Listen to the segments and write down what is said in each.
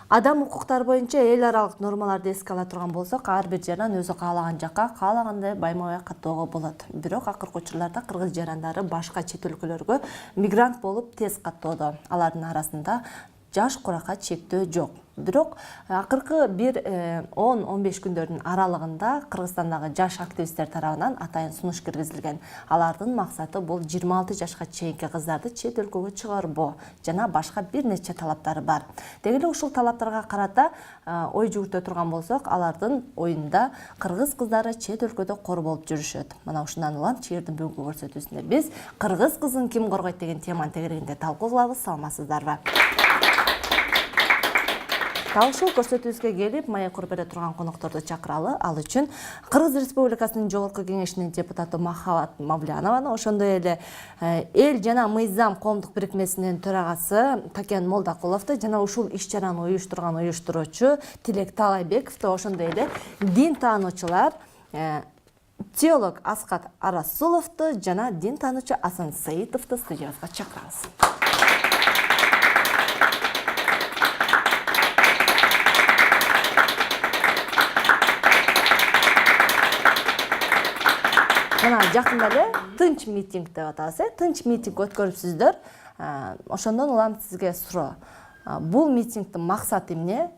Адам укуктары боюнча эл аралык нормаларды эске ала турган болсок, ар бир жаран өзү каалаган жакка каалагандай байма-бай каттоого болот. Бирок акыркы учурларда кыргыз жарандары башка чет өлкөлөргө мигрант болуп тез каттоодо. Алардын арасында жаш куракка чектөө жок. Бирок акыркы бир 10-15 күндөрдүн аралыгында Кыргызстандагы жаш активисттер тарабынан атайын сунуш киргизилген. Алардын максаты бул 26 жашка чейинки кыздарды чет өлкөгө чыгарбоо жана башка бир нече талаптары бар. Деги эле ушул талаптарга карата ой жүгүртө турган болсок, алардын оюнда кыргыз кыздары чет өлкөдө корболуп жүрүшөт. Мына ушундан улам чегирдин бүгүнкү көрсөтүүсүндө биз кыргыз кызын ким коргойт деген теманын тегерегинде талкуу кылабыз. Саламатсыздарбы? Ушул көрсөтүүбүзгө келип, маек уруп бере турган конокторду чакыралы. Ал үчүн Кыргыз Республикасынын Жогорку Кеңешинин депутаты Махабат Мавлянованы, ошондой эле эл жана мыйзам коомдук бирикмесинин төрагасы Такен Молдокуловду жана ушул иш-чараны уюштурган уюштуруучу Тилек Талайбековду, ошондой эле дин таануучулар теолог Аскат Арасуловду жана дин таануучу Асан Саитовду студиябызга чакырабыз. Мына жакында эле тынч митинг деп атабыз, тынч митинг өткөрүпсүздөр. Ошондон улам сизге суроо. Бул митингдин максаты эмне?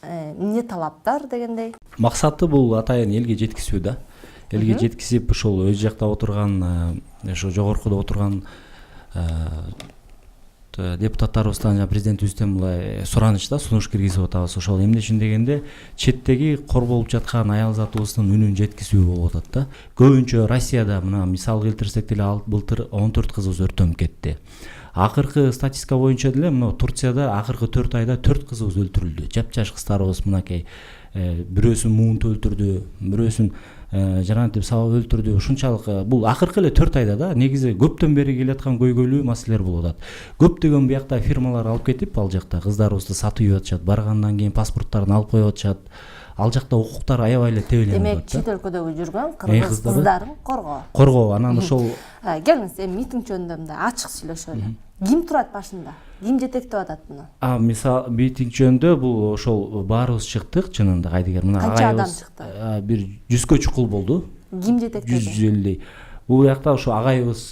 Эмне талаптар дегендей? Максаты бул атайын элге жеткизүү да. Элге жеткизип, ошол өз жакта отурган, ошо жогоркуда отурган депутаттарыбыздан жана президентибизден мындай сураныч да, сунуш киргизип атабыз. Ошол эмне үчүн дегенде, четтеги корболуп жаткан аял затыбыздын үнүн жеткизүү болуп атат да. Көбүнчө Россияда мына мисал келтирсек деле былтыр 14 кызыбыз өртөнүп кетти. Акыркы статистика боюнча деле мына Турцияда акыркы 4 айда 4 кызыбыз өлтүрүлдү. Жапжаш кыздарыбыз мынакей бирөөсүн муунтуп өлтүрдү, бирөөсүн жарантип сабап өлтүрдү. Ушунчалык бул акыркы эле 4 айда да, негизи көптөн бери келаткан көйгөйлүү маселелер болуп атат. Көптөгөн биякта фирмалар алып кетип, ал жакта кыздарыбызды сатып ийип атышат, баргандан кийин паспорттарын алып коюп атышат. Ал жакта укуктар аябай эле тебеленип атат. Демек, чет өлкөдөгү жүргөн кыргыз кыздарын коргоо. Анан ошол келиңиз, митинг жөнүндө мындай ачык сүйлөшөлү. Ким турат башында? Ким жетектеп атат буну? Мисал митинг жөнүндө бул ошол баарыбыз чыктык, чынында кайдыгер. Мына канча адам чыкты? Бир 100кө чукул болду. Ким жетектеди? 150. Бул жакта ошо агайыбыз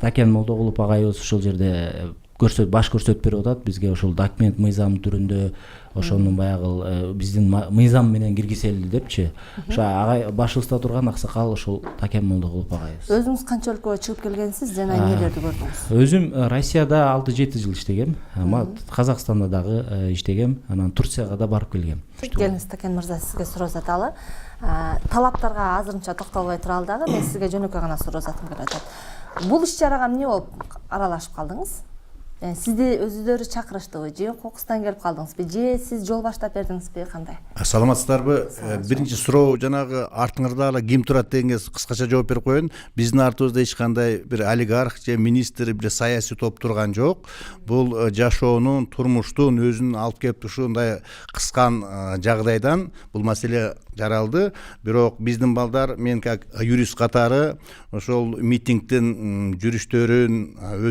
Такен Молдокулов агайыбыз ошол жерде баш көрсөтүп берип атат бизге, ошол документ мыйзам түрүндө ошонун баягы биздин мыйзам менен киргизели депчи. Ошо агай башыбызда турган аксакал ошол Такен Молдокулов агайыбыз. Өзүңүз канча өлкөгө чыгып келгенсиз жана эмнелерди көрдүңүз? Өзүм Россияда 6-7 жыл иштегем, Казакстанда дагы иштегем, анан Турцияга да барып келгем. Келиңиз, Такен мырза, сизге суроо заталы. Талаптарга азырынча токтолбой туралы дагы, мен сизге жөнөкөй гана суроо затым келип атат. Бул иш-чарага эмне болуп аралашып калдыңыз? Сизди өзүлөрү чакырыштыбы, же кокустан келип калдыңызбы, же сиз жол баштап бердиңизби, кандай? Саламатсыздарбы? Биринчи суроо жанагы артыңырда ким турат дегенге кыскача жооп берип коеюн. Биздин артыбызда эч кандай бир олигарх же министр, бир саясий топ турган жок. Бул жашоонун, турмуштун өзүн алып келип ушундай кыскан жагдайдан бул маселе жаралды. Бирок биздин балдар, мен как юрист катары ошол митингдин жүрүштөрүн,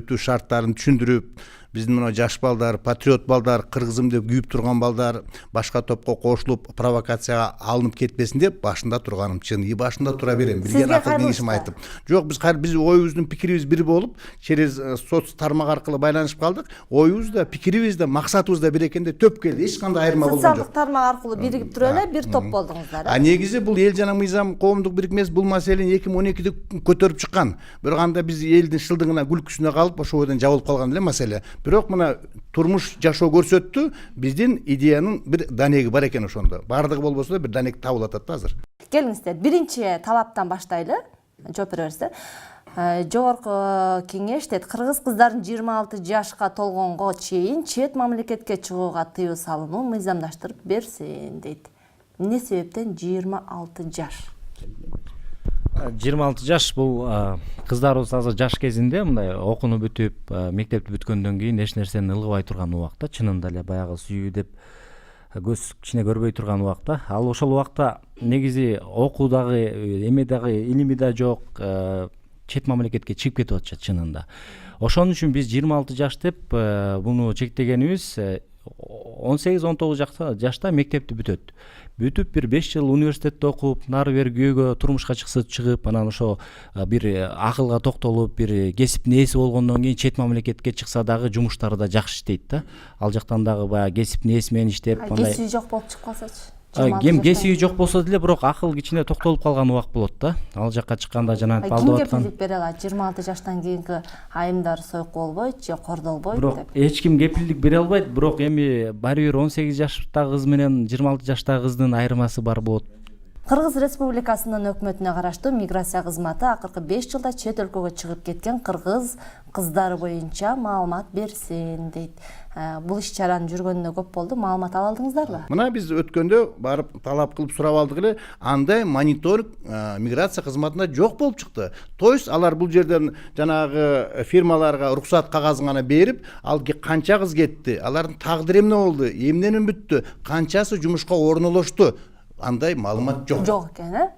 өтүү шарттарын түшүндүрүп, биздин мына жаш балдар, патриот балдар, кыргызым деп күйүп турган балдар башка топко кошулуп провокацияга алынып кетпесин деп башында турганым чын. И башында тура берем. Билген акыл кеңешим айтып. Жок, биз оюбуздун пикирибиз бир болуп, через соц тармак аркылуу байланышып калдык. Оюбуз да, пикирибиз да, максатыбыз да бир экенде төп келди. Эч кандай айырма болгон жок. Социалдык тармак аркылуу биригип туруп эле бир топ болдуңуздар. Негизи бул эл жана мыйзам коомдук бирикмеси бул маселени 2012-де көтөрүп чыккан. Бирок анда биз элдин шылдыгына, күлкүсүнө калып, ошол бойдон жабылып калган эле маселе. Бирок мына турмуш жашоо көрсөттү, биздин идеянын бир данеги бар экен ошондо. Бардыгы болбосо да бир данек табылып атат да азыр. Келиңиздер, биринчи талаптан баштайлы. Жооп бере берсиңиз. Жогорку кеңеш дейт, кыргыз кыздарын 26 жашка толгонго чейин чет мамлекетке чыгууга тыюу салынуу мыйзамдаштырып берсин дейт. Эмне себептен 26 жаш? 26 жаш бул кыздарыбыз азыр жаш кезинде мындай окууну бүтүп, мектепти бүткөндөн кийин эч нерсени ылгыбай турган убакта, чынында эле баягы сүйүү деп көз кичине көрбөй турган убакта. Ал ошол убакта негизи окуу дагы, эме дагы, илими да жок, чет мамлекетке чыгып кетип атышат чынында. Ошон үчүн биз 26 жаш деп буну чектегенибиз, 18-19 жашта мектепти бүтүп бир 5 жыл университетте окуп, нары бери күйөөгө турмушка чыгып, анан ошо бир акылга токтолуп, бир кесиптин ээси болгондон кийин чет мамлекетке чыкса дагы жумуштары да жакшы иштейт да. Ал жактан дагы баягы кесиптин ээси менен иштеп, андай кесиби жок болуп чыгып калсачы. Кем кесиби жок болсо деле, бирок акыл кичине токтолуп калган убак болот да. Ал жакка чыкканда жана ким кепилдик бере алат? 26 жаштан кийинки айымдар сойку болбойт же кордолбойт деп. Эч ким кепилдик бере албайт, бирок эми баары бир 18 жаштагы кыз менен 26 жаштагы кыздын айырмасы бар болот. Кыргыз Республикасынын өкмөтүнө караштуу миграция кызматы акыркы 5 жылда чет өлкөгө чыгып кеткен кыргыз кыздары боюнча маалымат берсин дейт. Бул иш-чаранын жүргөнүнө көп болду. Маалымат ала алдыңыздарбы? Мына биз өткөндө барып талап кылып сурап алдык эле, андай мониторинг миграция кызматында жок болуп чыкты. То есть алар бул жерден жанагы фирмаларга руксат кагазын гана берип, ал канча кыз кетти, алардын тагдыры эмне болду, эмненен бүттү, канчасы жумушка орнолошту, андай маалымат жок. Жок экен,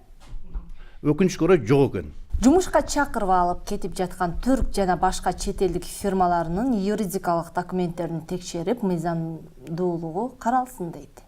Өкүнүчкө орой жок экен. Жумушка чакырып алып кетип жаткан түрк жана башка чет элдик фирмаларынын юридикалык документтерин текшерип, мыйзамдуулугу каралсын дейт.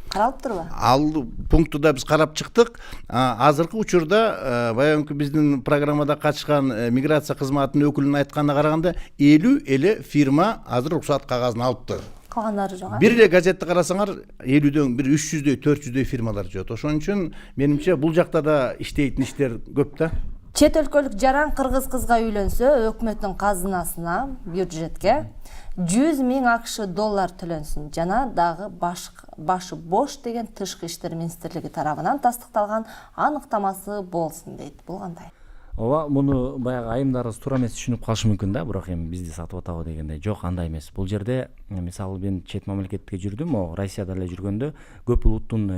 Каралыптырбы? Ал пункту да биз карап чыктык. Азыркы учурда баягы биздин программада катышкан миграция кызматынын өкүлүнүн айтканына караганда 50 эле фирма азыр руксат кагазын алыптыр. Калгандары жок. Бир эле газетти карасаңар 50дөң бир 300дөй 400дөй фирмалар жүрөт. Ошон үчүн менимче бул жакта да иштейтин иштер көп да. Чет өлкөлүк жаран кыргыз кызга үйлөнсө, өкмөттүн казынасына, бюджетке 100 000 AQSh доллар төлөнсүн жана дагы башы бош деген тышкы иштер министрлиги тарабынан тастыкталган аныктамасы болсун дейт. Бул кандай? Ооба, муну баягы айымдарыбыз туура эмес түшүнүп калышы мүмкүн да, бирок эми бизди сатып атабы дегендей жок, андай эмес. Бул жерде мисалы мен чет мамлекетке жүрдүм, Россияда эле жүргөндө көп улуттун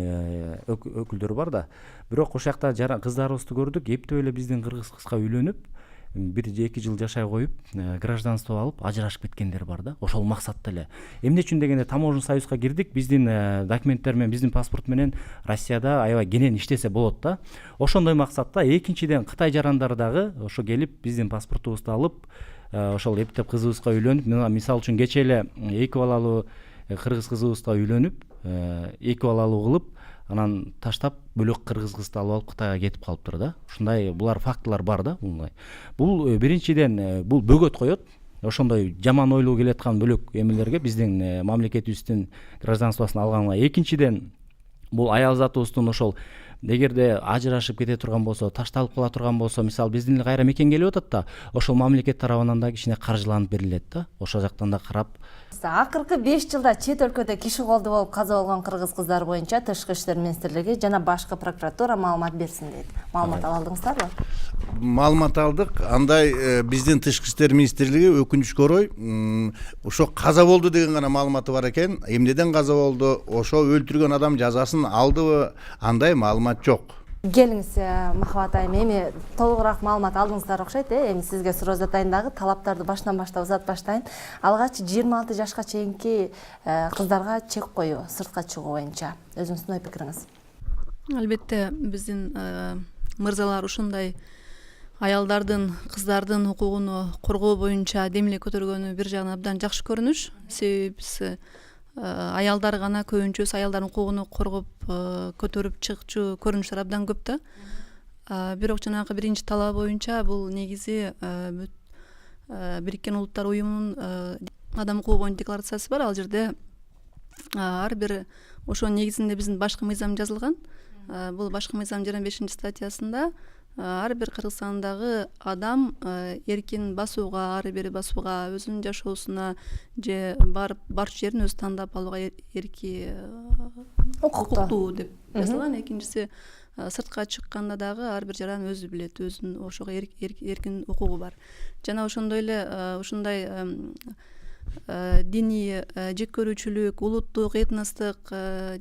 өкүлдөрү бар да. Бирок ошол жакта кыздарыбызды көрдүк, эптеп эле биздин кыргыз кызга үйлөнүп, 1-2 жыл жашай коюп, гражданство алып, ажырашып кеткендер бар да. Ошол максатта эле. Эмне үчүн дегенде таможенный союзга кирдик, биздин документтер менен, биздин паспорт менен Россияда аябай кенен иштесе болот да. Ошондой максатта экинчиден Кытай жарандары дагы ошо келип биздин паспортубузду алып, ошол эптеп кызыбызга үйлөнүп, мисалы үчүн кече эле 2 балалуу кыргыз кызыбызга үйлөнүп, 2 балалуу кылып, анан таштап бөлөк кыргыз кызды алып алып Кытайга кетип калыптыр да. Ушундай булар фактылар бар да. Бул биринчиден бул бөгөт коет. Ошондой жаман ойлуу келаткан бөлөк эмелерге биздин мамлекетибиздин гражданствосын алганга. Экинчиден бул аял затыбыздын ошол эгерде ажырашып кете турган болсо, ташталып кала турган болсо, мисалы биздин эле кайра мекен келип атат да, ошол мамлекет тарабынан да кичине каржыланып берилет да. Ошол жактан да карап. Акыркы 5 жылда чет өлкөдө киши колду болуп каза болгон кыргыз кыздар боюнча Тышкы иштер министрлиги жана башкы прокуратура маалымат берсин дейт. Маалымат ала алдыңыздарбы? Маалымат алдык. Андай биздин Тышкы иштер министрлиги өкүнүчкө орой ошо каза болду деген гана маалыматы бар экен. Эмнеден каза болду, ошо өлтүргөн адам жазасын алдыбы, андай маалымат жок. Келиңиз, Махабат айым, эми толугураак маалымат алдыңыздар окшойт, эми сизге суроо затайын дагы, талаптарды баштан баштап узатып баштайын. Алгач 26 жашка чейинки кыздарга чек коюу, сыртка чыгуу боюнча өзүңүздүн ой пикириңиз? Албетте биздин мырзалар ушундай аялдардын, кыздардын укугуну коргоо боюнча демиле көтөргөнү бир жагынан абдан жакшы көрүнүш. Себеби биз аялдар гана көбүнчөсү аялдардын укугуну коргоп көтөрүп чыкчу көрүнүштөр абдан көп да. Бирок жанагы биринчи талап боюнча бул негизи Бириккен Улуттар Уюмунун адам укугу боюнча декларациясы бар. Ал жерде ар бир ошо негизинде биздин башкы мыйзам жазылган. Бул башкы мыйзам 25-статьясында ар бир Кыргызстандагы адам эркин басууга, ары бери басууга, өзүнүн жашоосуна же барчу жерин өзү тандап алууга эрки укуктуу деп жазылган. Экинчиси сыртка чыкканда дагы ар бир жаран өзү билет, өзүнүн ошого эркин укугу бар. Жана ошондой эле ушундай диний жек көрүүчүлүк, улуттук, этностук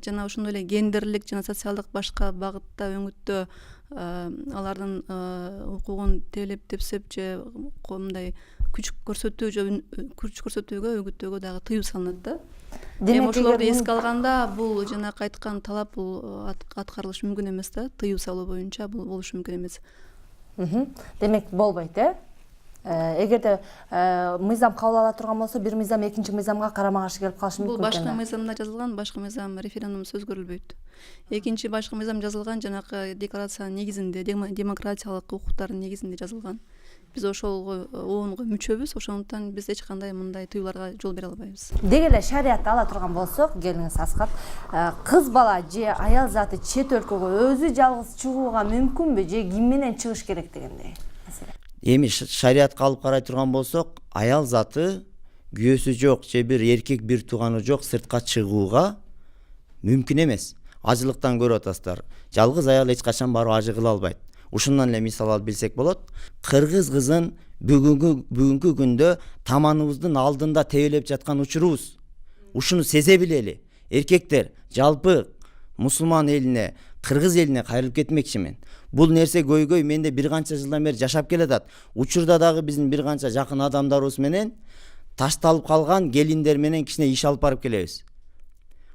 жана ошондой эле гендерлик жана социалдык башка багытта өңүттө алардын укугун тейлеп тепсеп же мындай күч көрсөтүүгө, үгүттөөгө дагы тыюу салынат да. Эми ошолорду эске алганда бул жанакы айткан талап бул аткарылышы мүмкүн эмес да, тыюу салуу боюнча бул болушу мүмкүн эмес. Демек болбойт, Эгерде мыйзам кабыл ала турган болсо, бир мыйзам экинчи мыйзамга карама каршы келип калышы Бул мүмкүн башка экен. мыйзамда жазылган, башка мыйзам референдум сөз көрүлбөйт. Экинчи башка мыйзам жазылган жанакы декларациянын негизинде, демократиялык укуктардын негизинде жазылган. Биз ошол оонго мүчөбүз, ошондуктан биз эч кандай мындай тыюуларга жол бере албайбыз. Деги эле шариатты ала турган болсок, келиңиз Аскат, кыз бала же аял заты чет өлкөгө өзү жалгыз чыгууга мүмкүнбү же ким менен чыгыш керек дегендей? Эми шариатка алып карай турган болсок, аял заты күйөөсү жок же бир эркек бир тууганы жок сыртка чыгууга мүмкүн эмес. Ажылыктан көрүп атасыздар. Жалгыз аял эч качан барып ажы кыла албайт. Ушундан эле мисал алып билсек болот. Кыргыз кызын бүгүнкү күндө таманыбыздын алдында тебелеп жаткан учурубуз. Ушуну сезе билели. Эркектер жалпы мусулман элине, кыргыз элине кайрылып кетмекчимин. Бул нерсе көйгөй менде бир канча жылдан бери жашап келатат. Учурда дагы биздин бир канча жакын адамдарыбыз менен ташталып калган келиндер менен кичине иш алып барып келебиз.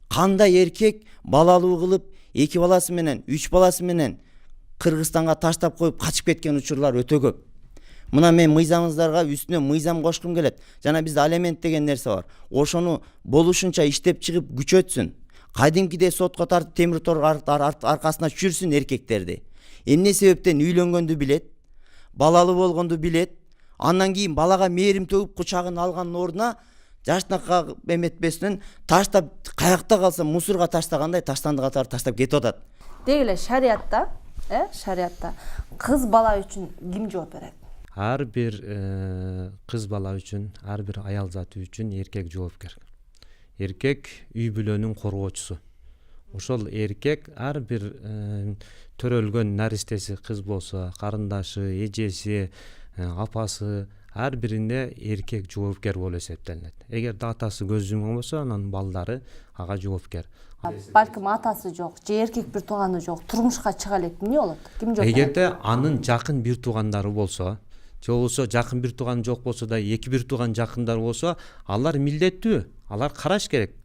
Кандай эркек балалуу кылып, 2 баласы менен, 3 баласы менен Кыргызстанга таштап коюп качып кеткен учурлар өтө көп. Мына мен мыйзамыбыздарга үстүнө мыйзам кошкум келет. Жана бизде алимент деген нерсе бар. Ошону болушунча иштеп чыгып күчөтсүн. Кадимкидей сотко тартып темир тор аркасына түшүрсүн эркектерди. Эмне себептен үйлөнгөндү билет, балалуу болгонду билет. Андан кийин балага мээрим төгүп кучагын алгандын ордуна жаштакка эметпестен таштап каякта калса мусорго таштагандай таштанды катары таштап кетип атат. Деги эле шариатта кыз бала үчүн ким жооп берет? Ар бир кыз бала үчүн, ар бир аял заты үчүн эркек жоопкер. Эркек үй бүлөнүн коргоочусу. Ошол эркек ар бир төрөлгөн наристеси кыз болсо, карындашы, эжеси, апасы ар бирине эркек жоопкер болуп эсептелинет. Эгерде атасы көз жумган болсо, анан балдары ага жоопкер. Балким атасы жок, же эркек бир тууганы жок, турмушка чыга элек эмне болот? Ким жооп берет? Эгерде анын жакын бир туугандары болсо, же болбосо жакын бир тууган жок болсо да 2-1 тууган жакындары болсо, алар милдеттүү, алар караш керек.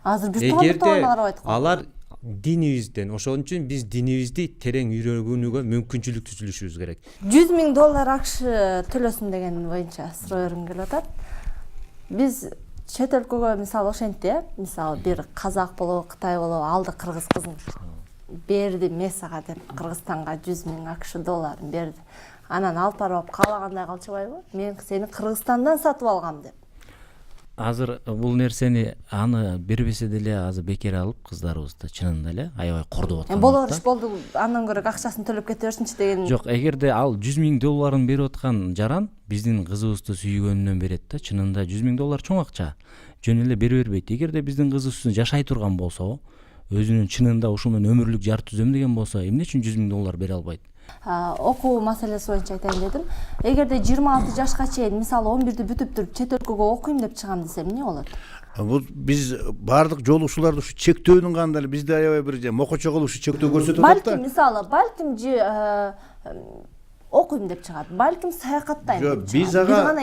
Азыр бир тууган карабайт го. Алар динибизден, ошон үчүн биз динибизди терең үйрөнгөнгө мүмкүнчүлүк түзүлүшүбүз керек. $100,000 акш төлөсүн деген боюнча суроо бергим келип атат. Биз чет өлкөгө мисалы ошентти, мисалы бир казак болобу, кытай болобу алды кыргыз кызын. Берди Месага деп Кыргызстанга $100,000 акш берди. Анан алып барып каалагандай калчыбайбы? Мен сени Кыргызстандан сатып алгам деп. Азыр бул нерсени аны бербесе деле азыр бекер алып кыздарыбызды чынында эле аябай кордоп аткан. Болор иш болду, андан көрө акчасын төлөп кете берсинчи деген. Жок, эгерде ал $100,000 берип аткан жаран биздин кызыбызды сүйгөнүнөн берет да, чынында $100,000 чоң акча. Жөн эле бере бербейт. Эгерде биздин кызы үстүнө жашай турган болсо, өзүнүн чынында ушул менен өмүрлүк жар түзөм деген болсо, эмне үчүн $100,000 бере албайт? Окуу маселеси боюнча айтайын дедим. Эгерде 26 жашка чейин, мисалы 11-ди бүтүп туруп чет өлкөгө окуйм деп чыгам десем эмне болот? Бул биз бардык жолуучуларды ушу чектөөнүн кандай бизде аябай бир мокочо кылып ушу чектөө көрсөтүп атат да. Балким мисалы, балким же окуйм деп чыгат. Балким саякаттайм деп чыгат. Биз ага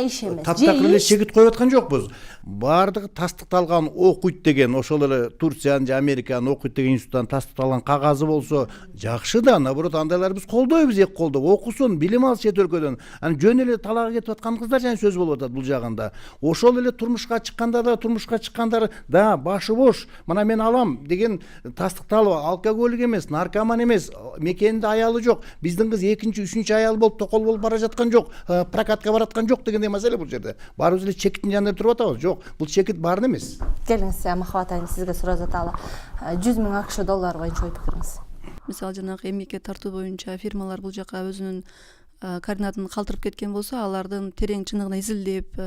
таптакыр эле чегит коюп аткан жокпуз. Бардыгы тастыкталган окуйт деген, ошол эле Турциянын же Американын окуйт деген институттан тастыкталган кагазы болсо жакшы да, наоборот андайлар биз колдойбуз, эки колдоп окусун, билим алсын чет өлкөдөн. Анан жөн эле талакка кетип аткан кыздар жана сөз болуп атат бул жагында. Ошол эле турмушка чыккандар да башы бош, мына мен алам деген тастыкталып, алкоголик эмес, наркоман эмес, мекенинде аялы жок, биздин кыз 2-3 аял болуп токол болуп бара жаткан жок, прокатка бараткан жок дегендей маселе бул жерде. Баарыбыз эле чекиттин жанында туруп атабыз. Жок, бул чекит баарын эмес. Келиңиз, Махабат айым, сизге суроо жаталы. $100,000 акш боюнча ой пикириңиз. Мисалы жанагы эмгекке тартуу боюнча фирмалар бул жака өзүнүн координатын калтырып кеткен болсо, алардын терең чыныгына изилдеп,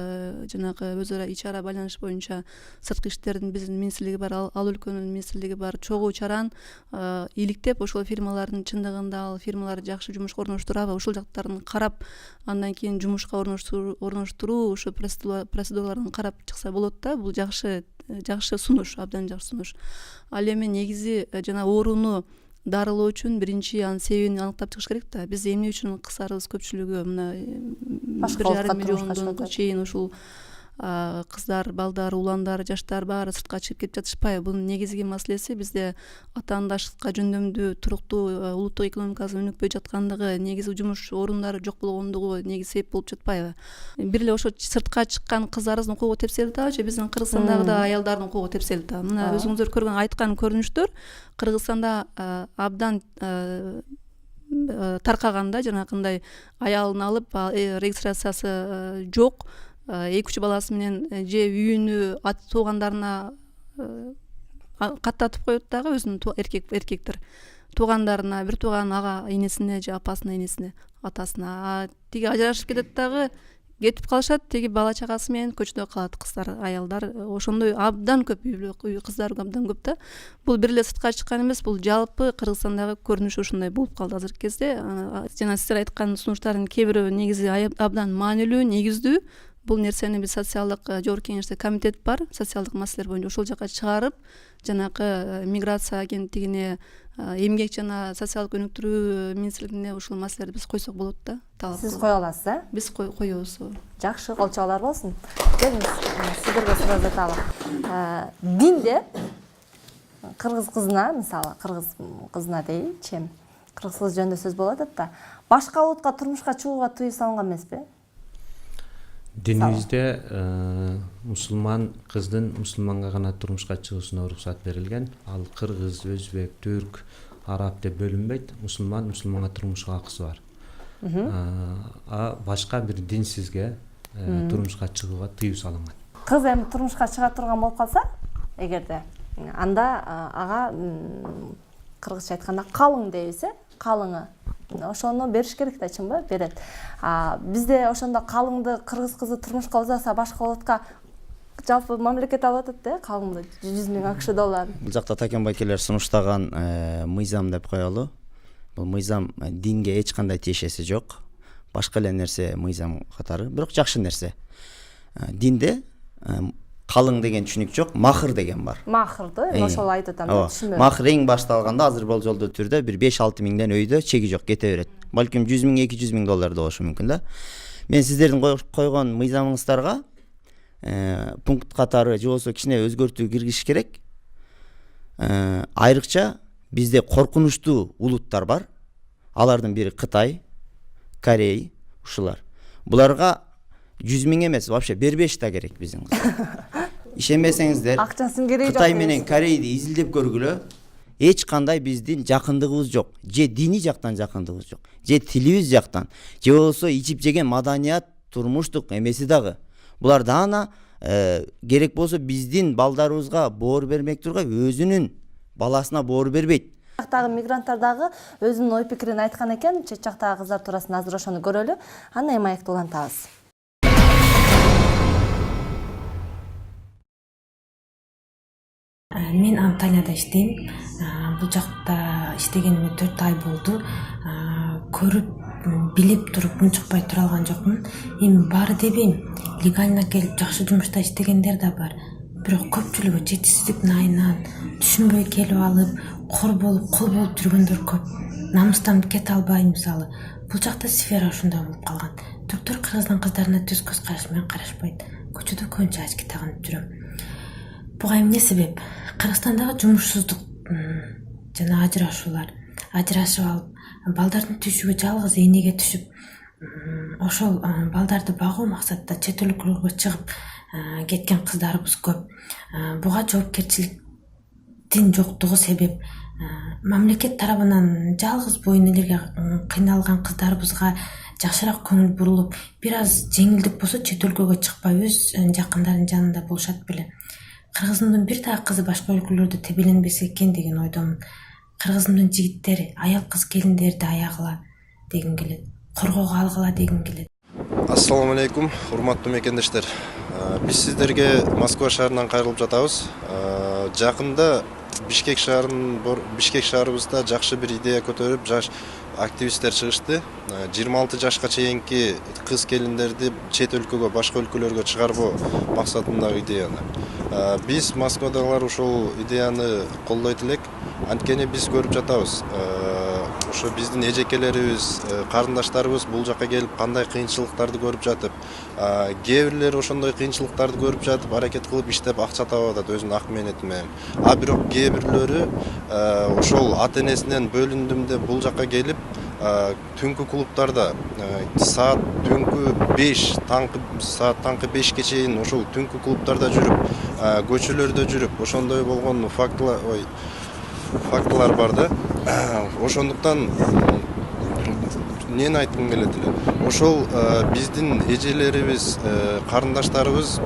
жанагы өз ара ич ара байланыш боюнча сырткы иштердин биздин министрлиги бар, ал өлкөнүн министрлиги бар, чогуу чаран иликтеп, ошол фирмалардын чындыгында ал фирмалар жакшы жумушка орноштурабы, ошол жактарын карап, андан кийин жумушка орноштуруу, ошо процедураларын карап чыкса болот да. Бул жакшы сунуш, абдан жакшы сунуш. Ал эми негизи жана ооруну дарылоо үчүн биринчи анын себебин аныктап чыгыш керек да. Биз эмне үчүн кыздарыбыз көпчүлүгү мына 1,5 миллиондон чейин ушул кыздар, балдар, уландар, жаштар баары сыртка чыгып кетип жатышпайбы? Бунун негизги маселеси бизде атаандаштыкка жөндөмдүү туруктуу улуттук экономикабыздын өнүкпөй жаткандыгы, негизи жумуш орундары жок болгондугу негизи себеп болуп жатпайбы? Бир эле ошо сыртка чыккан кыздарыбыздын укугу тепселип атабы же биздин Кыргызстандагы да аялдардын укугу тепселип атабы? Мына өзүңүздөр көргөн айткан көрүнүштөр Кыргызстанда абдан таркаганда, жанакындай аялын алып регистрациясы жок, 2-3 баласы менен же үйүнү туугандарына каттатып коет дагы, өзүнүн эркектер туугандарына, бир тууган ага энесине же апасына, энесине, атасына. Тиги ажырашып кетет дагы, кетип калышат, тиги бала чагасы менен көчөдө калат кыздар, аялдар. Ошондой абдан көп үй кыздар абдан көп да. Бул бир эле сыртка чыккан эмес, бул жалпы Кыргызстандагы көрүнүш ушундай болуп калды азыркы кезде. Жана сиздер айткан сунуштардын кээ бирөө негизи абдан маанилүү, негиздүү. Бул нерсени биз социалдык жогорку кеңеште комитет бар, социалдык маселелер боюнча ошол жака чыгарып, жанакы миграция агенттигине, эмгек жана социалдык өнүктүрүү министрлигине ушул маселелерди биз койсок болот да. Талап. Сиз кое аласыз, Биз коебуз. Жакшы, колчоолор болсун. Келиңиз, сиздерге суроо жаталы. Динде кыргыз кызына, мисалы, кыргыз кызына дейинчи, кыргыз кыз жөнүндө сөз болуп атат да. Башка улутка турмушка чыгууга тыюу салынган эмеспи? Динибизде мусулман кыздын мусулманга гана турмушка чыгуусуна уруксат берилген. Ал кыргыз, өзбек, түрк, араб деп бөлүнбөйт. Мусулманга турмушка акысы бар. Башка бир динсизге турмушка чыгууга тыюу салынган. Кыз эми турмушка чыга турган болуп калса, эгерде, анда ага кыргызча айтканда калың дейбиз, калыңы. Ошону бериш керек да, чынбы? Берет. Бизде ошондо калыңды кыргыз кызы турмушка узаса башка улутка жалпы мамлекет алып атат да, калыңды 100 000 АКШ долларын. Бул жакта Такен байкелер сунуштаган мыйзам деп коелу. Бул мыйзам динге эч кандай тиешеси жок. Башка эле нерсе мыйзам катары, бирок жакшы нерсе. Динде калың деген түшүнүк жок, махыр деген бар. Махырды, ошол айтып атам, түшүнбөйм. Махыр эң башта алганда азыр болжолдуу түрдө бир 5-6 миңден өйдө чеги жок, кете берет. Балким 100 000, 200 000 доллар да болушу мүмкүн да. Мен сиздердин койгон мыйзамыңыздарга пункт катары же болбосо кичине өзгөртүү киргизиш керек. Айрыкча бизде коркунучтуу улуттар бар. Алардын бири Кытай, Корей, ушулар. Буларга 100 000 эмес, вообще бербеш да керек биздин. Ишенбесеңиздер, Акчасын кереги жок. Кытай менен Корейди изилдеп көргүлө. Эч кандай биздин жакындыгыбыз жок. Же диний жактан жакындыгыбыз жок. Же тилибиз жактан, же болсо ичип жеген маданият, турмуштук эмеси дагы. Булар даана керек болсо биздин балдарыбызга боор бермек тургай, өзүнүн баласына боор бербейт. Жактагы мигранттар дагы өзүнүн ой пикирин айткан экен. Чет жактагы кыздар туурасында азыр ошону көрөлү. Андан эми маекти улантабыз. Мен Анталияда иштейм. Бул жакта иштегениме 4 ай болду. Көрүп, билип туруп унчукпай тура алган жокмун. Эми баары дебейм, легально келип жакшы жумушта иштегендер да бар. Бирок көпчүлүгү жетишсиздиктин айынан түшүнбөй келип алып, кол болуп жүргөндөр көп. Намыстан кете албай, мисалы. Бул жакта сфера ушундай болуп калган. Түрктөр кыргыздын кыздарына түз көз караш менен карашпайт. Көчөдө көбүнчө ачки тагынып жүрөм. Буга эмне себеп? Кыргызстандагы жумушсуздук жана ажырашуулар. Ажырашып алып, балдардын түйшүгү жалгыз энеге түшүп, ошол балдарды багуу максатта чет өлкөлөргө чыгып кеткен кыздарыбыз көп. Буга жоопкерчиликтин жоктугу себеп. Мамлекет тарабынан жалгыз боюн элерге кыйналган кыздарыбызга жакшыраак көңүл бурулуп, бир аз жеңилдик болсо чет өлкөгө чыкпай өз жакындарын жанында болушат беле. Кыргызымдын бир дагы кызы башка өлкөлөрдө тебеленбесе экен деген ойдомун. Кыргызымдын жигиттери, аял кыз келиндерди аягыла дегим келет. Коргоого алгыла дегим келет. Ассаламу алейкум, урматтуу мекендештер. Биз сиздерге Москва шаарынан кайрылып жатабыз. Жакында Бишкек шаарыбызда жакшы бир идея көтөрүп, жаш активисттер чыгышты. 26 жашка чейинки кыз келиндерди чет өлкөгө, башка өлкөлөргө чыгарбоо максатындагы идеяны. Биз Москвадагылар ушул идеяны колдойт элек. Анткени биз көрүп жатабыз. ошо биздин эжекелерибиз, карындаштарыбыз бул жака келип кандай кыйынчылыктарды көрүп жатып, кээ бирлери ошондой кыйынчылыктарды көрүп жатып аракет кылып иштеп акча таап атат өзүнүн ак мээнети менен. А бирок кээ бирлери ошол ата энесинен бөлүндүм деп бул жака келип түнкү клубтарда саат түнкү 5 таңкы 5ке чейин ошол түнкү клубтарда жүрүп, көчөлөрдө жүрүп, ошондой болгон фактылар бар да. Ошондуктан эмнени айткым келет эле, ошол биздин эжелерибиз, карындаштарыбыз,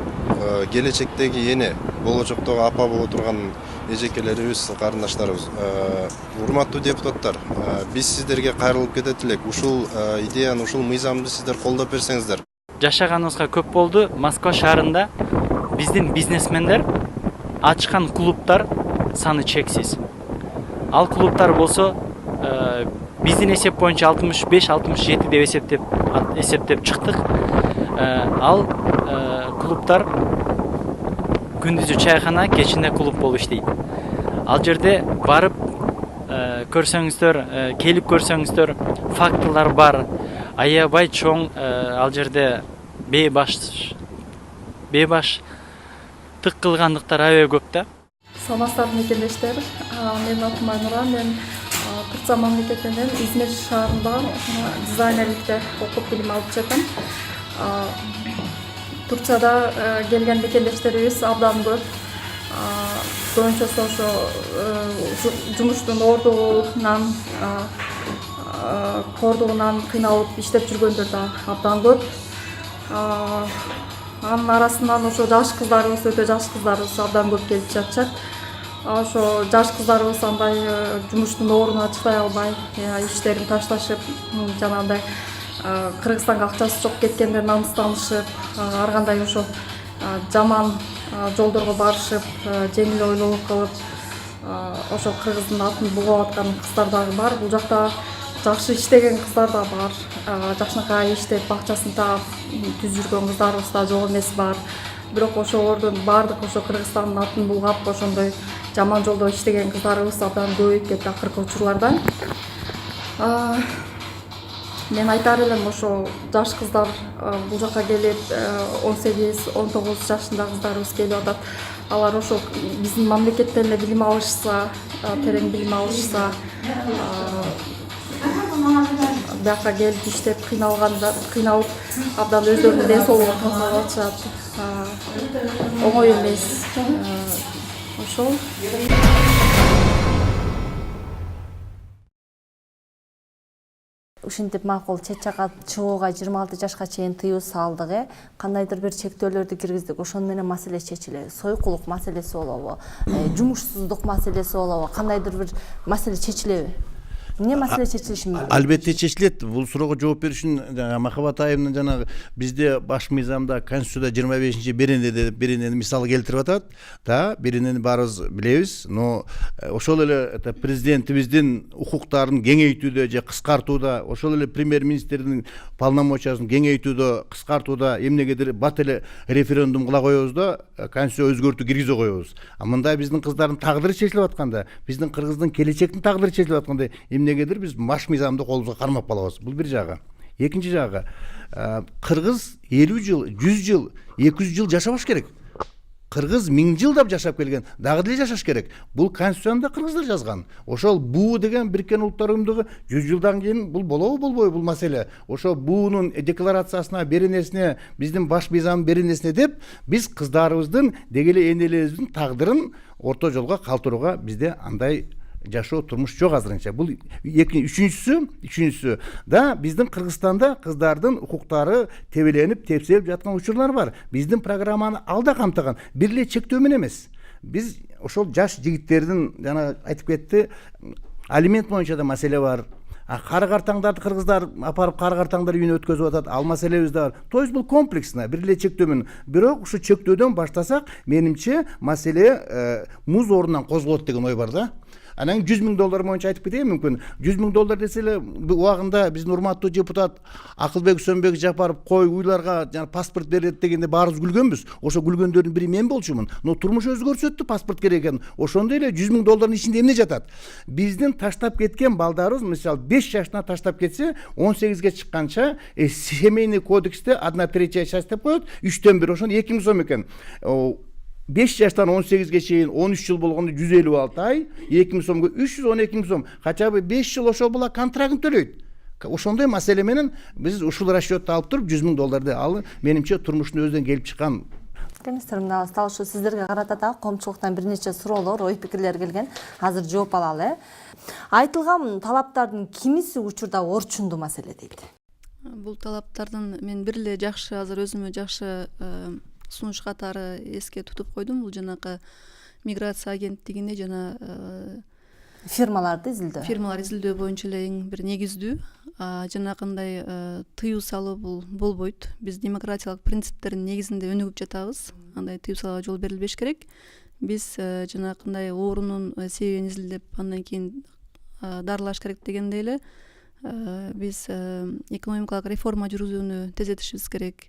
келечектеги эне, болочоктогу апа боло турган эжекелерибиз, карындаштарыбыз, урматтуу депутаттар, биз сиздерге кайрылып кетет элек. Ушул идеяны, ушул мыйзамды сиздер колдоп берсеңиздер. Жашаганыбызга көп болду. Москва шаарында биздин бизнесмендер ачкан клубтар саны чексиз. Ал клубтар болсо биздин эсеп боюнча 65-67 деп эсептеп чыктык. Ал клубтар күндүзү чайхана, кечинде клуб болуп иштейт. Ал жерде барып көрсөңүздөр, келип көрсөңүздөр, фактылар бар. Аябай чоң, ал жерде бейбаш тык кылгандыктар аябай көп да. Саламатсыздар мекендештер. Менин атым Айнура. Мен Турция мамлекетинен Измир шаарында дизайнерликте окуп билим алып жатам. Турцияда келген мекендештерибиз абдан көп. Көбүнчөсү ошо жумуштун кордугунан кыйналып иштеп жүргөндөр да абдан көп. Анын арасынан ошо жаш кыздарыбыз, өтө жаш кыздарыбыз абдан көп келип жатышат. Ошо жаш кыздарыбыз андай жумуштун ордуна чыдай албай, иштерин ташташып, жанагындай Кыргызстанга акчасы жок кеткенде намыстанышып, ар кандай ошо жаман жолдорго барышып, жеңил ойлоо кылып, ошо кыргыздын атын бугап аткан кыздар дагы бар. Бул жакта жакшы иштеген кыздар да бар. Жакшынакай иштеп, акчасын таап түз жүргөн кыздарыбыз да жок эмес бар. Бирок ошолордун баардык ошо Кыргызстандын атын булгап, ошондой жаман жолдо иштеген кыздарыбыз абдан көбөйүп кетти акыркы учурларда. Мен айтар элем, ошо жаш кыздар бул жака келип 18-19 жашында кыздарыбыз келип атат. Алар ошо биздин мамлекеттен эле билим алышса, терең билим алышса, бияка келип иштеп кыйналып абдан өздөрүнүн ден соолугун тазалап атышат. Оңой эмес. Ошол. Ушинтип макул чет жакка чыгууга 26 жашка чейин тыюу салдык, кандайдыр бир чектөөлөрдү киргиздик. Ошону менен маселе чечилеби? Сойкулук маселеси болобу? Жумушсуздук маселеси болобу? Кандайдыр бир маселе чечилеби? Эмне маселе чечилиши мүмкүн? Албетте чечилет. Бул суроого жооп бериш үчүн Махабат айымдын жанагы бизде баш мыйзамда Конституцияда 25-беренени мисал келтирип атат. Да, беренени баарыбыз билебиз, но ошол эле президентибиздин укуктарын кеңейтүүдө же кыскартууда, ошол эле премьер-министрдин полномочиясын кеңейтүүдө, кыскартууда эмнегедир бат эле референдум кыла коебуз да, Конституция өзгөртүү киргизе коебуз. А мында биздин кыздардын тагдыры чечилип атканда, биздин кыргыздын келечектин тагдыры чечилип атканда эмнегедир биз баш мыйзамды колубузга кармап калабыз. Бул бир жагы. Экинчи жагы, кыргыз 50 жыл, 100 жыл, 200 жыл жашабаш керек. Кыргыз 1000 жылдап жашап келген, дагы деле жашаш керек. Бул Конституцияда кыргыздар жазган. Ошол буу деген Бириккен Улуттар Уюмундагы 100 жылдан кийин бул болобу, болбойбу бул маселе. Ошо буунун декларациясына, беренесине, биздин баш мыйзам беренесине деп биз кыздарыбыздын, дегеле энелерибиздин тагдырын орто жолго калтырууга бизде андай жашоо турмуш жок азырынча. Бул үчүнчүсү да биздин Кыргызстанда кыздардын укуктары тебеленип, тепселип жаткан учурлар бар. Биздин программаны алда камтыган, бир эле чектөө менен эмес. Биз ошол жаш жигиттердин жана айтып кетти, алимент боюнча да маселе бар. Кары картаңдарды кыргыздар апарып кары картаңдар үйүнө өткөзүп атат. Ал маселебиз да бар. То есть бул комплексно, бир эле чектөө менен. Бирок ушу чектөөдөн баштасак, менимче маселе муз ордунан козголот деген ой бар да. анан $100,000 боюнча айтып кетейин мүмкүн. $100,000 десе эле убагында биздин урматтуу депутат Акылбек Сөнбек Жапаров кой уйларга жана паспорт берет дегенде баарыбыз күлгөнбүз. Ошо күлгөндөрдүн бири мен болчумун. Но турмуш өзү көрсөттү, паспорт керек экен. Ошондой эле $100,000 ичинде эмне жатат? Биздин таштап кеткен балдарыбыз, мисалы 5 жашына таштап кетсе, 18ге чыкканча семейный кодексте 1/3 часть деп коет, 3/1, ошондо 2,000 сом экен. 5 жаштан 18ге чейин 13 жыл болгондо 156 ай, 2,000 сомго 312,000 сом. Кача 5 жыл ошол бала контрактын төлөйт. Ошондой маселе менен биз ушул расчётту алып туруп $100,000 ал менимче турмуштун өзүнөн келип чыккан. Кеңестер мына талшоо сиздерге карата да коомчулуктан бир нече суроолор, ой пикирлер келген. Азыр жооп алалы. Айтылган талаптардын кимиси учурда орчунду маселе дейт? Бул талаптардын мен бир эле жакшы азыр өзүмө жакшы сунуш катары эске тутуп койдум. Бул жанагы миграция агенттигине жана фирмаларды изилдөө. Фирмалар изилдөө боюнча эле эң бир негиздүү жанагындай тыюу салуу бул болбойт. Биз демократиялык принциптердин негизинде өнүгүп жатабыз. Андай тыюу салууга жол берилбеш керек. Биз жанагындай оорунун себебин изилдеп андан кийин дарылаш керек дегендей эле биз экономикалык реформа жүргүзүүнү тездетишибиз керек.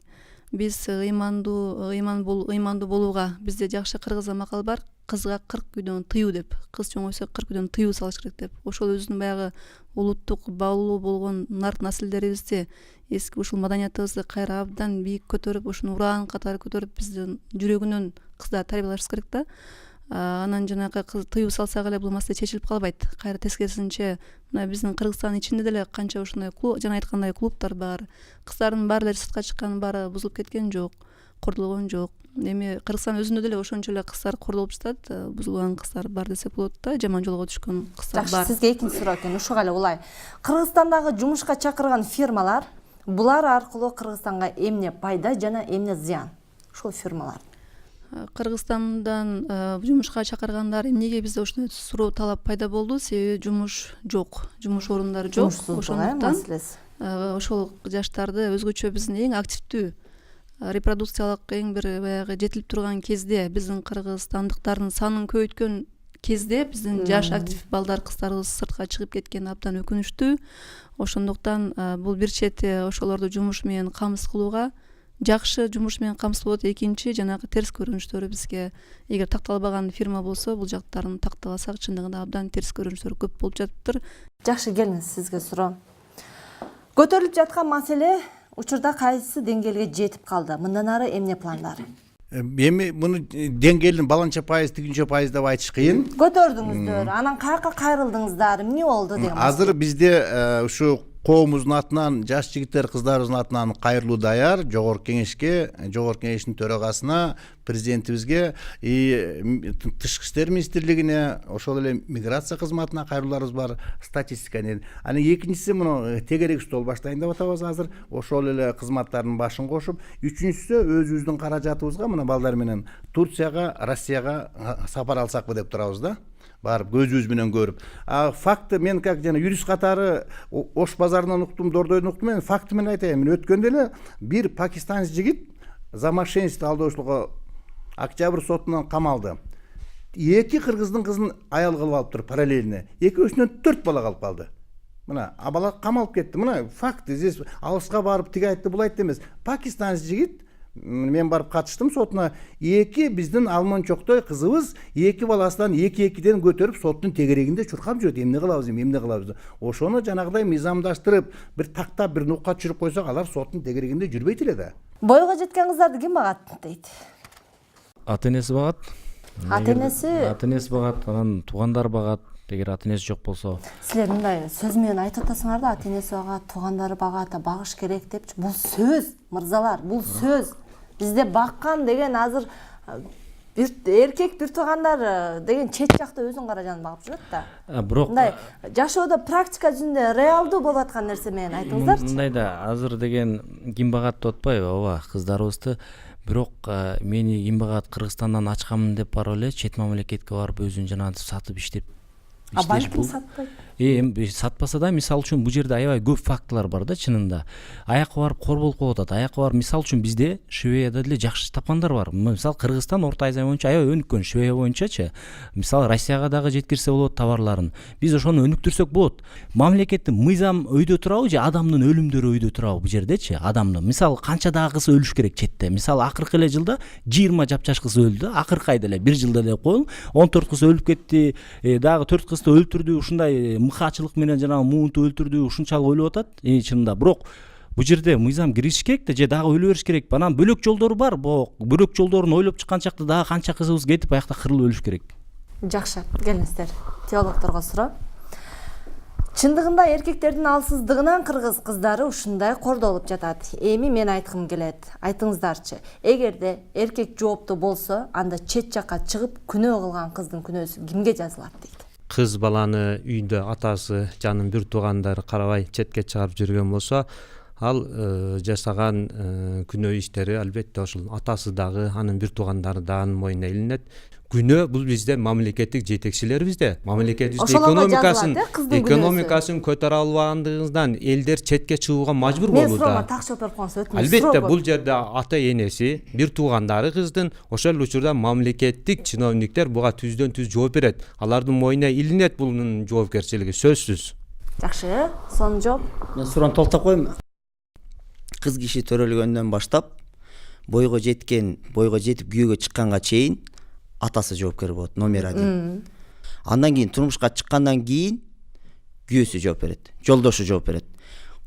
Биз ыймандуу болууга бизде жакшы кыргызча макал бар. Кызга 40 күйдөн тыюу деп, кыз чоңойсо 40 күйдөн тыюу салыш керек деп. Ошол өзүнүн баягы улуттук баалуу болгон нарт наслдерибизди, эски ушул маданиятыбызды кайра абдан бийик көтөрүп, ушуну уран катары көтөрүп биздин жүрөгүнөн кыздар тарбиялашыбыз керек да. Анан жанагы кыз тыюу салсак эле бул маселе чечилип калбайт. Кайра тескерисинче мына биздин Кыргызстандын ичинде деле канча ушундай жана айткандай клубтар бар. Кыздардын баары эле сыртка чыккан баары бузулуп кеткен жок, кордолгон жок. Эми Кыргызстан өзүндө деле ошончо эле кыздар кордолуп жатат, бузулган кыздар бар десек болот да, жаман жолго түшкөн кыздар бар. Жакшы, сизге экинчи суроо экен. Ушуга эле улай. Кыргызстандагы жумушка чакырган фирмалар булар аркылуу Кыргызстанга эмне пайда жана эмне зыян? Ушул фирмалар. Кыргызстандан жумушка чакыргандар эмнеге бизде ушундай суроо талап пайда болду? Себеби жумуш жок, жумуш орундары жок. Ошондуктан ошол жаштарды өзгөчө биздин эң активдүү репродукциялык эң бир баягы жетилип турган кезде, биздин кыргызстандыктардын санын көбөйткөн кезде биздин жаш актив балдар, кыздарыбыз сыртка чыгып кеткени абдан өкүнүчтүү. Ошондуктан бул бир чети ошолорду жумуш менен камсыз кылууга, жакшы жумуш менен камсыз болот. Экинчи жанагы терс көрүнүштөрү бизге эгер такталбаган фирма болсо, бул жактарын тактабасак чындыгында абдан терс көрүнүштөр көп болуп жатыптыр. Жакшы, келиңиз сизге суроо. Көтөрүлүп жаткан маселе учурда кайсы деңгээлге жетип калды? Мындан ары эмне пландар? Эми муну деңгээлин баланча пайыз, тигинче пайыз деп айтыш кыйын. Көтөрдүңүздөр, анан каяка кайрылдыңыздар, эмне болду деген? Азыр бизде ушу коомубуздун атынан, жаш жигиттер, кыздарыбыздын атынан кайрылуу даяр жогорку кеңешке, жогорку кеңештин төрагасына, президентибизге, тышкы иштер министрлигине, ошол эле миграция кызматына кайрылууларыбыз бар, статистиканы. Анан экинчиси муну тегерек стол баштайын деп атабыз азыр. Ошол эле кызматтардын башын кошуп, үчүнчүсү өзүбүздүн каражатыбызга мына балдар менен Турцияга, Россияга сапар алсакпы деп турабыз да. Барып көзүбүз менен көрүп. Факты мен как жана юрист катары Ош базарынан уктум, Дордойдон уктум, мен факты менен айтайын. Мен өткөндө эле бир пакистанец жигит за мошенничество алдаушулукка Октябрь сотунан камалды. 2 кыргыздын кызын аял кылып алыптыр параллельно. Экөөсүнөн 4 бала калып калды. Мына бала камалып кетти. Мына факты. Здесь алыска барып тиги айтты, бул айтты эмес. Пакистанец жигит мен барып катыштым сотуна. 2 биздин Алмончоктой кызыбыз 2 баласынан 2-2ден көтөрүп соттун тегерегинде чуркап жүрөт. Эмне кылабыз? Ошону жанагыдай мыйзамдаштырып, бир тактап, бир нукка түшүрүп койсок, алар соттун тегерегинде жүрбөйт эле да. Бойго жеткен кыздарды ким багат дейт? Ата-энеси багат. Ата-энеси багат, анан туугандар багат. Эгер ата-энеси жок болсо. Силер мындай сөз менен айтып атасыңар да, ата-энеси багат, туугандары багат, багыш керек депчи. Бул сөз, мырзалар, бул сөз. Бизде баккан деген азыр бир эркек бир туугандар деген чет жакта өзүн каражанын багып жүрөт да. Бирок мындай жашоодо практика жүзүндө реалдуу болуп аткан нерсе менен айтыңыздарчы. Мындай да азыр деген ким багат деп атпайбы? Ооба, кыздарыбызды. Бирок мени ким багат Кыргызстандан ачканмын деп барып эле чет мамлекетке барып өзүн жанагы сатып иштеп. Балким сатпайт. эми сатпаса да мисалы үчүн бул жерде аябай көп фактылар бар да чынында. Аяка барып корболуп коюп атат. Аяка барып мисалы үчүн бизде Швецияда деле жакшы тапандар бар. Мисалы Кыргызстан, Орто Азия боюнча аябай өнүккөн. Швеция боюнчачы. Мисалы Россияга дагы жеткирсе болот товарларын. Биз ошону өнүктүрсөк болот. Мамлекеттин мыйзам өйдө турабы же адамдын өлүмдөрү өйдө турабы бул жердечи? Адамдын. Мисалы канча дагы кыз өлүш керек четте. Мисалы акыркы эле жылда 20 жапжаш кыз өлдү. Акыркы айда эле 1 жылда эле коюң 14 кыз өлүп кетти. Дагы 4 кызды өлтүрдү. Ушундай мыкаачылык менен жанагы муунту өлтүрдү. Ушунчалык өлүп атат. Чынында бирок бул жерде мыйзам киришиш керек да же дагы өлө бериш керек. Анан бөлөк жолдору бар. Бөлөк жолдорун ойлоп чыккан чакта дагы канча кызыбыз кетип аякта кырылып өлүш керек. Жакшы, келиңиздер. Теологторго суроо. Чындыгында эркектердин алсыздыгынан кыргыз кыздары ушундай кордолуп жатат. Эми мен айткым келет. Айтыңыздарчы. Эгерде эркек жооптуу болсо, анда чет жакка чыгып күнөө кылган кыздын күнөөсү кимге жазылат дейт. Кыз баланы үйдө атасы, жанын бир туугандары карабай четке чыгарып жүргөн болсо, ал жасаган күнөө иштери албетте ошол атасы дагы, анын бир туугандары дагы мойнуна илинет. Күнөө бул бизде мамлекеттик жетекчилерибизде. Мамлекетибиздин экономикасын көтөрө албагандыгыбыздан элдер четке чыгууга мажбур болууда. Мен суроомо так жооп берип коюңуз, өтүнүч. Албетте бул жерде ата энеси, бир туугандары кыздын, ошол учурда мамлекеттик чиновниктер буга түздөн түз жооп берет. Алардын мойнуна илинет бунун жоопкерчилиги сөзсүз. Жакшы, сонун жооп. Мен суроону толуктап коеюн. Кыз киши төрөлгөндөн баштап бойго жетип күйөөгө чыкканга чейин атасы жоопкер болот, номер 1. Андан кийин турмушка чыккандан кийин күйөөсү жооп берет, жолдошу жооп берет.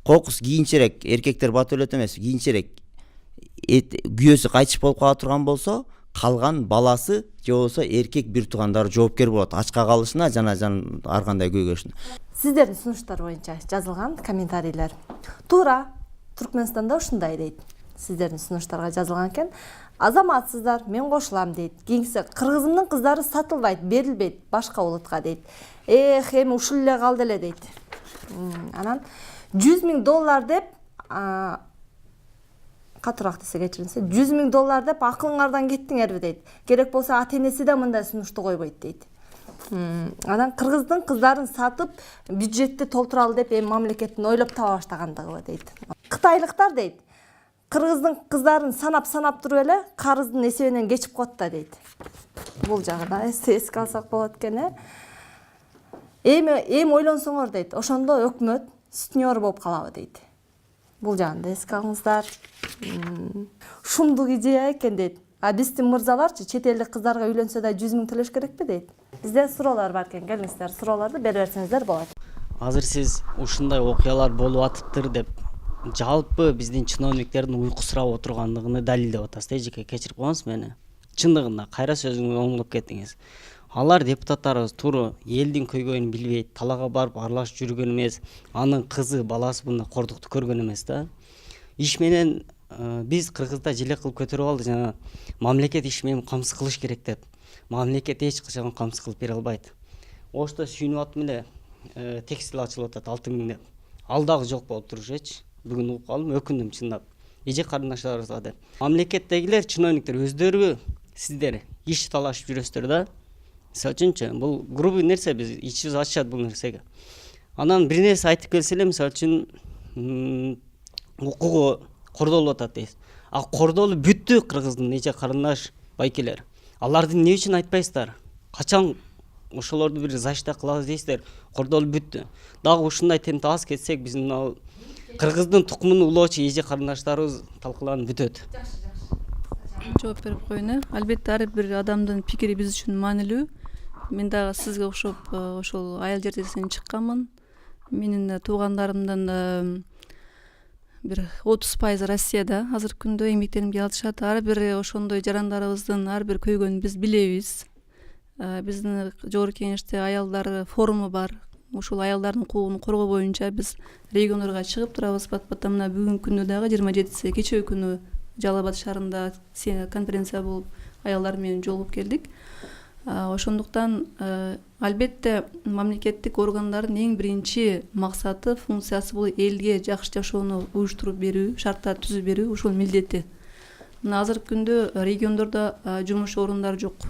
Кокус кийинчерээк, эркектер бат өлөт эмес, кийинчерээк күйөөсү кайтыш болуп кала турган болсо, калган баласы же болбосо эркек бир туугандары жоопкер болот. Ачка калышына жана ар кандай күйгөшүнө. Сиздердин сунуштар боюнча жазылган комментарийлер. Туура, Түркмөнстанда ушундай дейт. Сиздердин сунуштарга жазылган экен. Азаматсыздар, мен кошулам дейт. Кийинкиси кыргызымдын кыздары сатылбайт, берилбейт башка улутка дейт. Эми ушул эле калды эле дейт. Анан $100,000 деп катыраак десе кечириңиз, $100,000 деп акылыңардан кеттиңерби дейт. Керек болсо ата энеси да мындай сунушту койбойт дейт. Анан кыргыздын кыздарын сатып бюджетти толтуралы деп эми мамлекеттин ойлоп таба баштагандыгы дейт. Кытайлыктар дейт. Кыргыздын кыздарын санап туруп эле карыздын эсебинен кечип коет да дейт. Бул жагына эске алсак болот экен. Эми ойлонсоңор дейт. Ошондо өкмөт сутенер болуп калабы дейт. Бул жагында эске алыңыздар. Шумдук идея экен дейт. А биздин мырзаларчы чет элдик кыздарга үйлөнсө да 100,000 төлөш керекпи дейт. Бизде суроолор бар экен. Келиңиздер, суроолорду бере берсеңиздер болот. Азыр сиз ушундай окуялар болуп атыптыр деп жалпы биздин чиновниктердин уйкусурап отургандыгын далилдеп атасыз. Эжеке кечирип коюңуз мени. Чындыгында кайра сөзүңүздү оңдоп кеттиңиз. Алар депутаттарыбыз туура элдин көйгөйүн билбейт, талага барып аралашып жүргөн эмес, анын кызы, баласы мындай кордукту көргөн эмес да. Иш менен биз Кыргызда желек кылып көтөрүп алдык, жана мамлекет иш менен камсыз кылыш керек деп. Мамлекет эч качан камсыз кылып бере албайт. Ошто сүйүнүп атым эле текстил ачылып атат 6,000 деп. Ал дагы жок болуп турушечи. Бүгүн угуп калдым, өкүндүм чындап. Эже карындаштарыбызга деп. Мамлекеттегилер, чиновниктер өздөрү сиздер иш талашып жүрөсүздөр да. Мисалы үчүнчү, бул грубый нерсе, биз ичибиз ачышат бул нерсеге. Анан бир нерсе айтып келсе эле, мисалы үчүн укугу кордолуп атат дейсиз. А кордолуп бүттү Кыргыздын эже карындаш байкелер. Аларды эмне үчүн айтпайсыздар? Качан ошолорду бир защита кылабыз дейсиздер? Кордолуп бүттү. Дагы ушундай темпте аз кетсек, биздин ал Кыргыздын тукумун улоочу эже карындаштарыбыз талкаланып бүтөт. Жооп берип коеюн. Албетте ар бир адамдын пикири биз үчүн маанилүү. Мен дагы сизге окшоп ошол айыл жертесинен чыкканмын. Менин туугандарымдын бир 30% Россияда азыркы күндө эмгектеримге алышат. Ар бир ошондой жарандарыбыздын ар бир көйгөнүн биз билебиз. Биздин жогорку кеңеште аялдар форуму бар. Ушул аялдардын укугун коргоо боюнча биз региондорго чыгып турабыз. Пат-паттан мына бүгүнкү күндө дагы 27-си кечээ күнү Жалал Абад шаарында конференция болуп аялдар менен жолугуп келдик. Ошондуктан албетте мамлекеттик органдардын эң биринчи максаты, функциясы бул элге жакшы жашоону уюштуруп берүү, шарттар түзүп берүү, ушул милдети. Мына азыркы күндө региондордо жумуш орундары жок.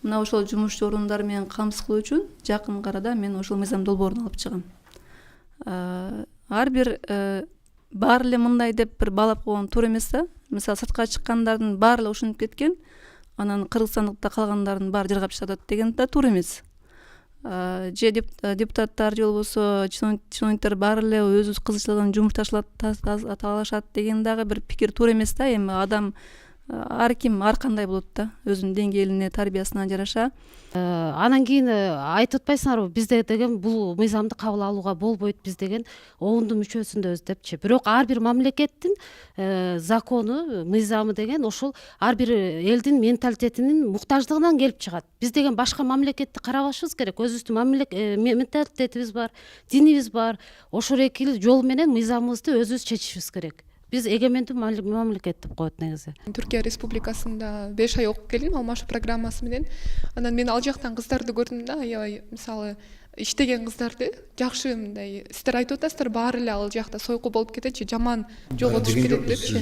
мына ошол жумушчу орундар менен камсыз кылуу үчүн жакын арада мен ошол мыйзам долбоорун алып чыгам. Ар бир баары эле мындай деп бир баалап койгон туура эмес да. Мисалы сыртка чыккандардын баары эле ушунуп кеткен, анан кыргызстандыкта калгандардын баары жыргап чыгат деген да туура эмес. Же депутаттар же болбосо чиновниктер баары эле өзү кызыкчылыгын жумушташат деген дагы бир пикир туура эмес да. Эми адам ар ким ар кандай болот да, өзүнүн деңгээлине, тарбиясына жараша. Анан кийин айтып атпайсыңарбы, бизде деген бул мыйзамды кабыл алууга болбойт, биз деген ООНдун мүчөсүндөбүз депчи. Бирок ар бир мамлекеттин закону, мыйзамы деген ошол ар бир элдин менталитетинин муктаждыгынан келип чыгат. Биз деген башка мамлекетти карабашыбыз керек. Өзүбүздүн менталитетибиз бар, динибиз бар. Ошол эки жол менен мыйзамыбызды өзүбүз чечишибиз керек. Биз эгемендүү мамлекет деп коет негизи. Түркия Республикасында 5 ай окуп келдим алмашы программасы менен. Анан мен ал жактан кыздарды көрдүм да, аябай мисалы иштеген кыздарды жакшы мындай сиздер айтып атасыздар, баары эле ал жакта сойку болуп кететчи, жаман жолго түшүп кетет депчи.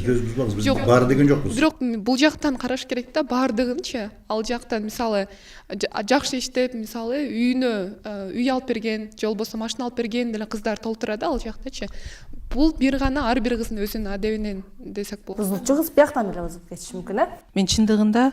Биз баары деген жокпуз. Бирок бул жактан караш керек да, баардыгынчы. Ал жактан мисалы жакшы иштеп, мисалы үйүнө үй алып берген, же болбосо машина алып берген деле кыздар толтурат ал жактачы. Бул бир гана ар бир кыздын өзүнүн адебинен десек болот. Бузулчу кыз бияктан эле бузуп кетиши мүмкүн, э? Мен чындыгында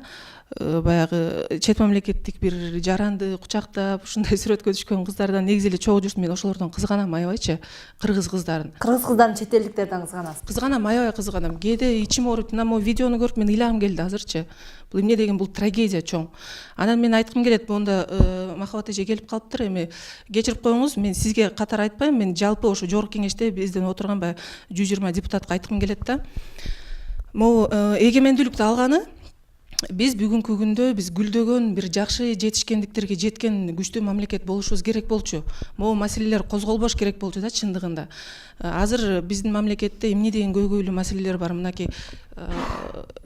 баягы чет мамлекеттик бир жаранды кучактап ушундай сүрөткө түшкөн кыздардан негизи эле чогуу жүрсүм. Мен ошолордон кызганам аябайчы, кыргыз кыздарын. Кыргыз кыздарын чет элдиктерден кызганасыз? Кызганам, аябай кызганам. Кээде ичим ооруп, мына могу видеону көрүп мен ыйлагым келди азырчы. Бул эмне деген, бул трагедия чоң. Анан мен айткым келет, монда Махабат эже келип калыптыр, эми кечирип коюңуз, мен сизге катар айтпайм, мен жалпы ошо жогорку кеңеште бизден отурган баягы 120 депутатка айткым келет да. Могу эгемендүүлүктү алганы биз бүгүнкү күндө биз гүлдөгөн бир жакшы жетишкендиктерге жеткен күчтүү мамлекет болушубуз керек болчу. Могу маселелер козголбош керек болчу да чындыгында. Азыр биздин мамлекетте эмне деген көйгөйлүү маселелер бар. Мынакей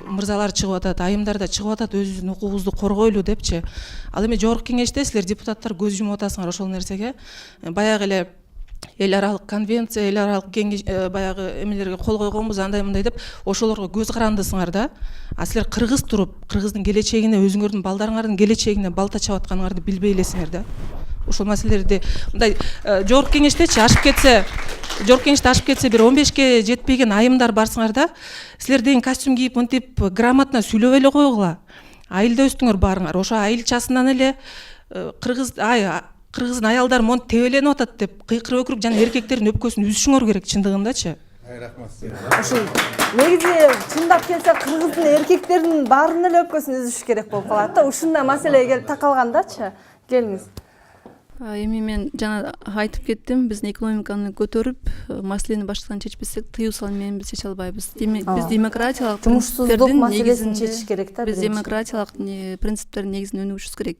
мырзалар чыгып атат, айымдар да чыгып атат, өзүбүздүн укугубузду коргойлу депчи. Ал эми жогорку кеңеште силер депутаттар көз жумуп атасыңар ошол нерсеге. Баягы эле эл аралык конвенция, эл аралык баягы эмелерге кол койгонбуз, андай мындай деп ошолорго көз карандысыңар да. А силер кыргыз туруп, кыргыздын келечегине, өзүңөрдүн балдарыңардын келечегине балта чап атканыңарды билбей элесиңер да. Ошол маселелерди мындай жогорку кеңештечи ашып кетсе бир 15ке жетпеген айымдар барсыңар да, силер деген костюм кийип мынтип грамотно сүйлөп эле койгула. Айылда өстүңөр баарыңар. Ошо айылчасынан эле кыргыздын аялдары монтип тебеленип атат деп кыйкырып өкүрүп жана эркектердин өпкөсүн үзүшүңөр керек чындыгындачы. Рахмат. Ушул негизи чындап келсе кыргыздын эркектеринин баарынын эле өпкөсүн үзүш керек болуп калат да. Ушундай маселеге келип такалгандачы. Келиңиз. Эми мен жана айтып кеттим, биздин экономиканы көтөрүп, маселени баштан чечпесек, тыюу салуу менен биз чече албайбыз. Биз демократиялык жумушсуздук маселесин чечиш керек да. Биз демократиялык принциптердин негизинде өнүгүшүбүз керек.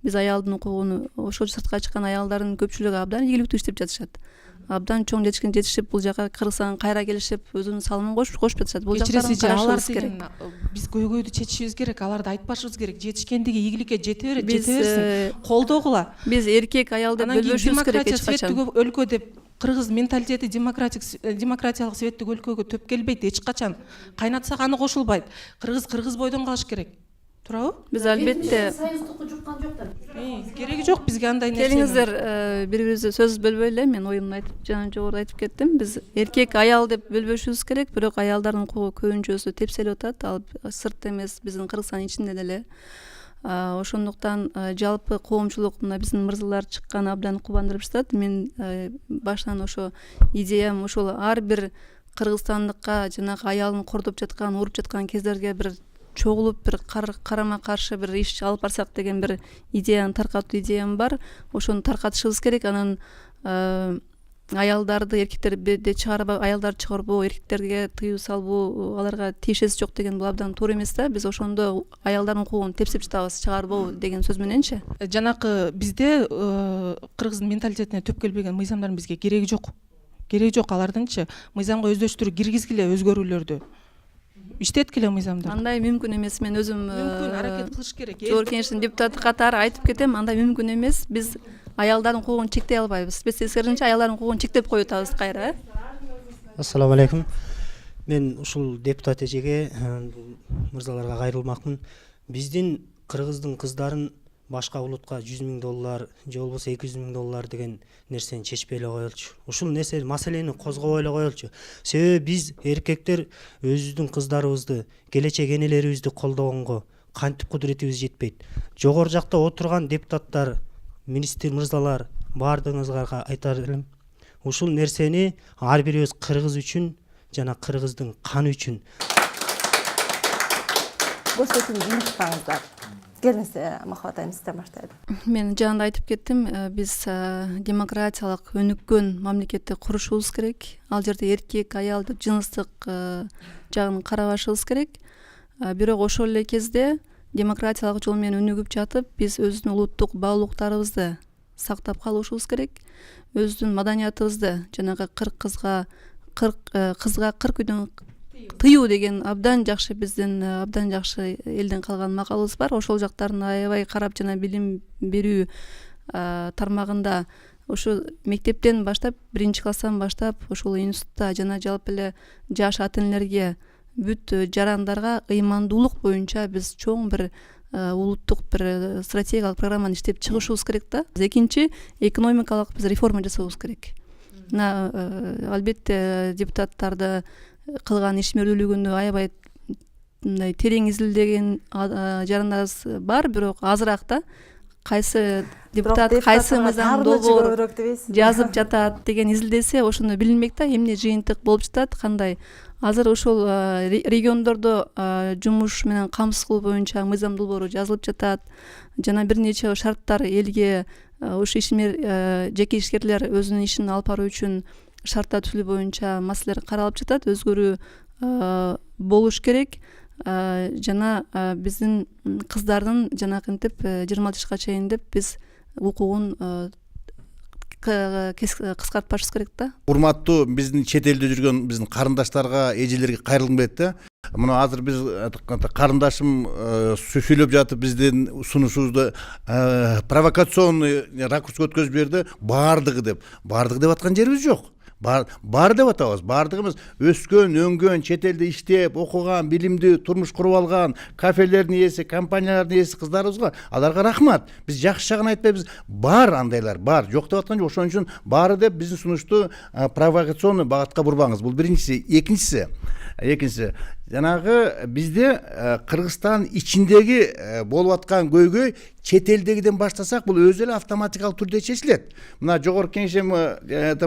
Биз аялдын укугун, ошол сыртка чыккан аялдардын көпчүлүгү абдан ийгиликтүү иштеп жатышат. Абдан чоң жетишип, бул жака Кыргызстанга кайра келишип, өзүнүн салымын кошуп жатышат. Бул жактарын карашыбыз керек. Биз көйгөйдү чечишибиз керек, аларды айтпашыбыз керек. Жетишкендиги ийгиликке жете берсин, колдогула. Биз эркек аял деп бөлбөшүбүз керек эч качан. Светтик өлкө деп кыргыз менталитети демократиялык светтик өлкөгө төп келбейт эч качан. Кайнатсак аны кошулбайт. Кыргыз бойдон калыш керек. Туурабы? Биз албетте союздукту жуккан жоктор. Кереги жок бизге андай нерсе. Келиңиздер, бири-бирибизди сөз бөлбөй эле, мен оюмду айтып, жана жогоруда айтып кеттим. Биз эркек аял деп бөлбөшүбүз керек, бирок аялдардын укугу көбүнчөсү тепселип атат, ал сыртта эмес, биздин Кыргызстан ичинде деле. Ошондуктан жалпы коомчулук мына биздин мырзалар чыккан абдан кубандырып жатат. Мен баштан ошо идеям ошол ар бир кыргызстандыкка жанагы аялын кордоп жаткан, уруп жаткан кездерге бир чогулуп бир карама каршы бир иш алып барсак деген бир идеяны таркатуу идеям бар. Ошону таркатышыбыз керек. Анан аялдарды эркектерди чыгарбай, аялдарды чыгарбоо, эркектерге тыюу салбоо, аларга тиешеси жок деген бул абдан туура эмес да. Биз ошондо аялдардын укугун тепсип жатабыз, чыгарбоо деген сөз мененчи. Жанакы бизде кыргыздын менталитетине төп келбеген мыйзамдардын бизге кереги жок. Кереги жок алардынчы. Мыйзамга өздөштүрүү киргизгиле өзгөрүүлөрдү. Иштеткиле мыйзамды. Андай мүмкүн эмес. Мен өзүм аракет кылыш керек. Жогорку кеңештин депутаты катары айтып кетем, андай мүмкүн эмес. Биз аялдардын укугун чектей албайбыз. Биз тескерисинче аялдардын укугун чектеп коюп атабыз кайра. Ассаламу алейкум. Мен ушул депутат эжеге, мырзаларга кайрылмакмын. Биздин кыргыздын кыздарын башка улутка $100,000 же болбосо $200,000 деген нерсени чечпей эле коелучу. Ушул нерсе маселени козгобой эле коелучу. Себеби биз эркектер өзүбүздүн кыздарыбызды, келечек энелерибизди колдогонго кантип кудуретибиз жетпейт. Жогору жакта отурган депутаттар, министр мырзалар баардыгыңызга айтар элем. Ушул нерсени ар бирибиз кыргыз үчүн жана кыргыздын каны үчүн. Көрсөтүүнү жыйынтыктаңыздар. Келиңиз, Махабат айым, сизден баштайлы. Мен жаңында айтып кеттим, биз демократиялык өнүккөн мамлекетти курушубуз керек. Ал жерде эркек, аял деп жыныстык жагын карабашыбыз керек. Бирок ошол эле кезде демократиялык жол менен өнүгүп жатып, биз өзүбүздүн улуттук баалуулуктарыбызды сактап калышыбыз керек. Өзүбүздүн маданиятыбызды, жанагы 40 кызга 40 үйдөн тыюу деген абдан жакшы, биздин абдан жакшы элден калган макалыбыз бар. Ошол жактарын аябай карап, жана билим берүү тармагында ошо мектептен баштап, 1-класстан баштап, ошол институтта жана жалпы эле жаш ата энелерге, бүт жарандарга ыймандуулук боюнча биз чоң бир улуттук бир стратегиялык программаны иштеп чыгышыбыз керек да. Экинчи, экономикалык биз реформа жасабыбыз керек. Албетте депутаттарды кылган ишмердүүлүгүнү аябай мындай терең изилдеген жарандарыбыз бар, бирок азыраак да. Кайсы депутат кайсы мыйзам долбоор жазып жатат деген изилдесе, ошону билинбек да, эмне жыйынтык болуп жатат, кандай. Азыр ошол региондордо жумуш менен камсыздоо боюнча мыйзам долбоору жазылып жатат. Жана бир нече шарттар элге ошо ишмер жеке ишкерлер өзүнүн ишин алып баруу үчүн шарттар түзүлүү боюнча маселелер каралып жатат, өзгөрүү болуш керек. Жана биздин кыздардын жанакынтип 20 жашка чейин деп биз укугун кыскартпашыбыз керек да. Урматтуу биздин чет элде жүргөн биздин карындаштарга, эжелерге кайрылгым келет да. Мына азыр биз карындашым сүйлөп жатып биздин сунушубузду провокационный ракурска өткөзүп жиберди, баардыгы деп аткан жерибиз жок. Бар деп атабыз. Бардыгыбыз өскөн, өңгөн, чет элде иштеп, окуган, билимдүү, турмуш куруп алган, кафелердин ээси, компаниялардын ээси кыздарыбызга, аларга рахмат. Биз жакшы жагын айтпайбыз. Бар андайлар, бар. Жок деп аткан жок. Ошон үчүн баары деп биздин сунушту провокационный багатка бурбаңыз. Бул биринчиси. Экинчиси, жанагы бизде Кыргызстан ичиндеги болуп аткан көйгөй чет элдегиден баштасак, бул өзү эле автоматикалык түрдө чечилет. Мына жогорку кеңешем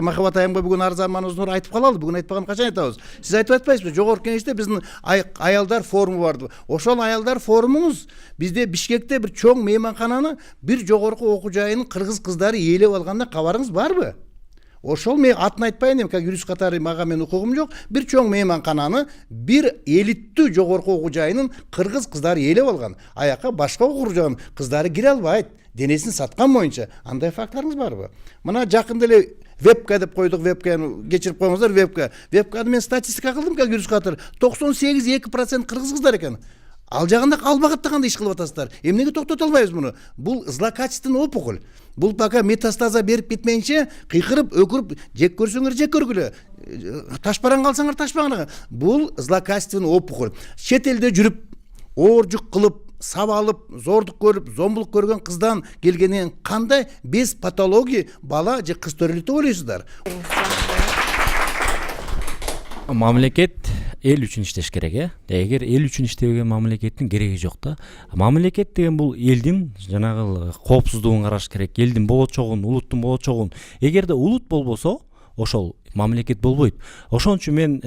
Махабат айымга бүгүн арзан-мануздуу айтып калалы. Бүгүн айтпаган качан айтабыз? Сиз айтып атпайсызбы? Жогорку кеңеште биздин аялдар форуму барды. Ошол аялдар форумубуз бизде Бишкекте бир чоң мейманкананы бир жогорку окуу жайынын кыргыз кыздары ээлеп алганда кабарыңыз барбы? Ошол мен атын айтпайын эми, юрист катары мага мен укугум жок. Бир чоң мейманкананы бир элиттүү жогорку окуу жайынын кыргыз кыздары ээлеп алган. Аяка башка окуу жайынын кыздары кире албайт. Денесин саткан боюнча. Андай фактларыңыз барбы? Мына жакында эле вебка деп койдук, вебканы кечирип коюңуздар, вебканы мен статистика кылдым, юрист катары 98,2% кыргыз кыздар экен. Ал жагында албагатта кандай иш кылып атасыздар? Эмнеге токтото албайбыз муну? Бул злокачественный опухоль. Бул пока метастаза берип кетмейинче кыйкырып, өкүрүп, жек көрсөңөр жек көргүлө. Ташпаран калсаңар ташпаңар. Бул злокачественный опухоль. Чет элде жүрүп, ооржук кылып, сабалып, зордук көрүп, зомбулук көргөн кыздан келгенен кандай без патологии бала же кыз төрөлөт деп ойлойсуздар? Мамлекет эл үчүн иштеш керек, Эгер эл үчүн иштебеген мамлекеттин кереги жок да. Мамлекет деген бул элдин жанагы коопсуздугун караш керек, элдин болочогун, улуттун болочогун. Эгерде улут болбосо, ошол мамлекет болбойт. Ошон үчүн мен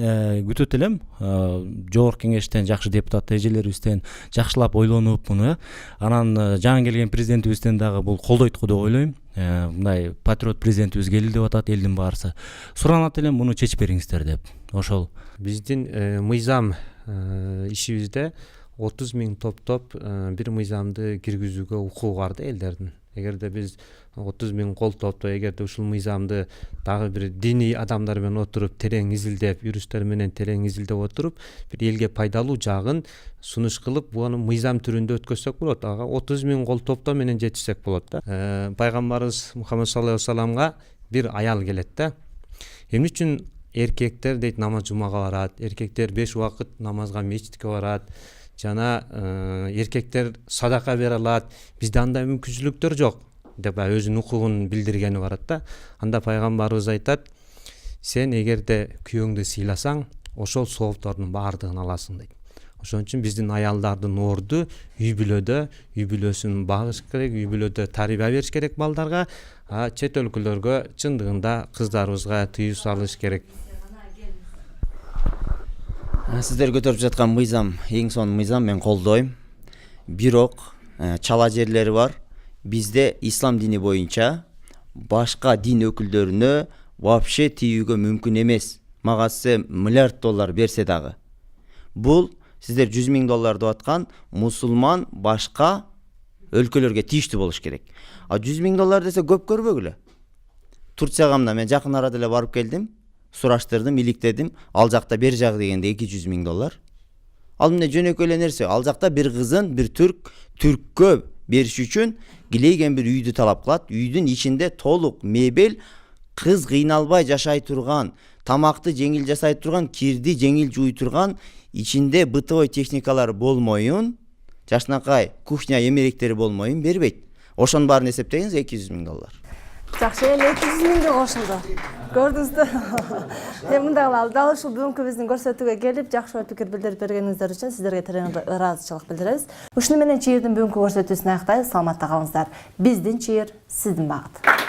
күтөт элем, жогорку кеңештен жакшы депутат эжелерибизден жакшылап ойлонуп муну, анан жаңы келген президентибизден дагы бул колдойт го деп ойлойм. Мындай патриот президентибиз келди деп атат элдин баарысы. Суранат элем муну чечип бериңиздер деп. Ошол биздин мыйзам ишибизде 30 000 топтоп бир мыйзамды киргизүүгө укугу бар да элдердин. Эгерде биз 30 000 кол топто, эгерде ушул мыйзамды дагы бир диний адамдар менен отуруп, терең изилдеп, юристтер менен терең изилдеп отуруп, бир элге пайдалуу жагын сунуш кылып, буну мыйзам түрүндө өткөзсөк болот. Ага 30 000 кол топто менен жетишсек болот да. Пайгамбарыбыз Мухаммад саллаллаху алейхи вассаламга бир аял келет да. Эмне үчүн эркектер дейт намаз жумага барат, эркектер 5 убакыт намазга мечитке барат, жана эркектер садака бере алат, бизде андай мүмкүнчүлүктөр жок деп өзүнүн укугун билдиргени барат да. Анда пайгамбарыбыз айтат, сен эгерде күйөөңдү сыйласаң, ошол сооптордун баардыгын аласың дейт. Ошон үчүн биздин аялдардын орду үй бүлөсүн багыш керек, үй бүлөдө тарбия бериш керек балдарга, чет өлкөлөргө чындыгында кыздарыбызга тыюу салыш керек. Сиздер көтөрүп жаткан мыйзам эң сонун мыйзам, мен колдойм. Бирок чала жерлери бар. Бизде ислам дини боюнча башка дин өкүлдөрүнө вообще тийүүгө мүмкүн эмес. Мага сиз миллиард доллар берсе дагы. Бул сиздер 100 000 доллар деп аткан мусулман башка өлкөлөргө тийиштүү болуш керек. 100 000 доллар десе көп көрбөгүлө. Турцияга мына мен жакын арада эле барып келдим, сураштырдым, иликтедим. Ал жакта бер жагы дегенде 200 000 доллар. Ал эмне жөнөкөй эле нерсе. Ал жакта бир кызын бир түрккө бериш үчүн килейген бир үйдү талап кылат. Үйдүн ичинде толук мебель, кыз кыйналбай жашай турган, тамакты жеңил жасай турган, кирди жеңил жууй турган, ичинде бытовой техникалар болмоюн, жашнакай кухня эмеректери болмоюн бербейт. Ошонун баарын эсептегиңиз 200 000 доллар. Жакшы, эми 200 000 кошулду. Көрдүңүздү? Эми мындай кылалы, дал ушул бүгүнкү биздин көрсөтүүгө келип, жакшы пикир билдирип бергениңиздер үчүн сиздерге терең ыраазычылык билдиребиз. Ушуну менен чийирдин бүгүнкү көрсөтүүсүн аяктайбыз. Саламатта калыңыздар. Биздин чийир, сиздин багыт.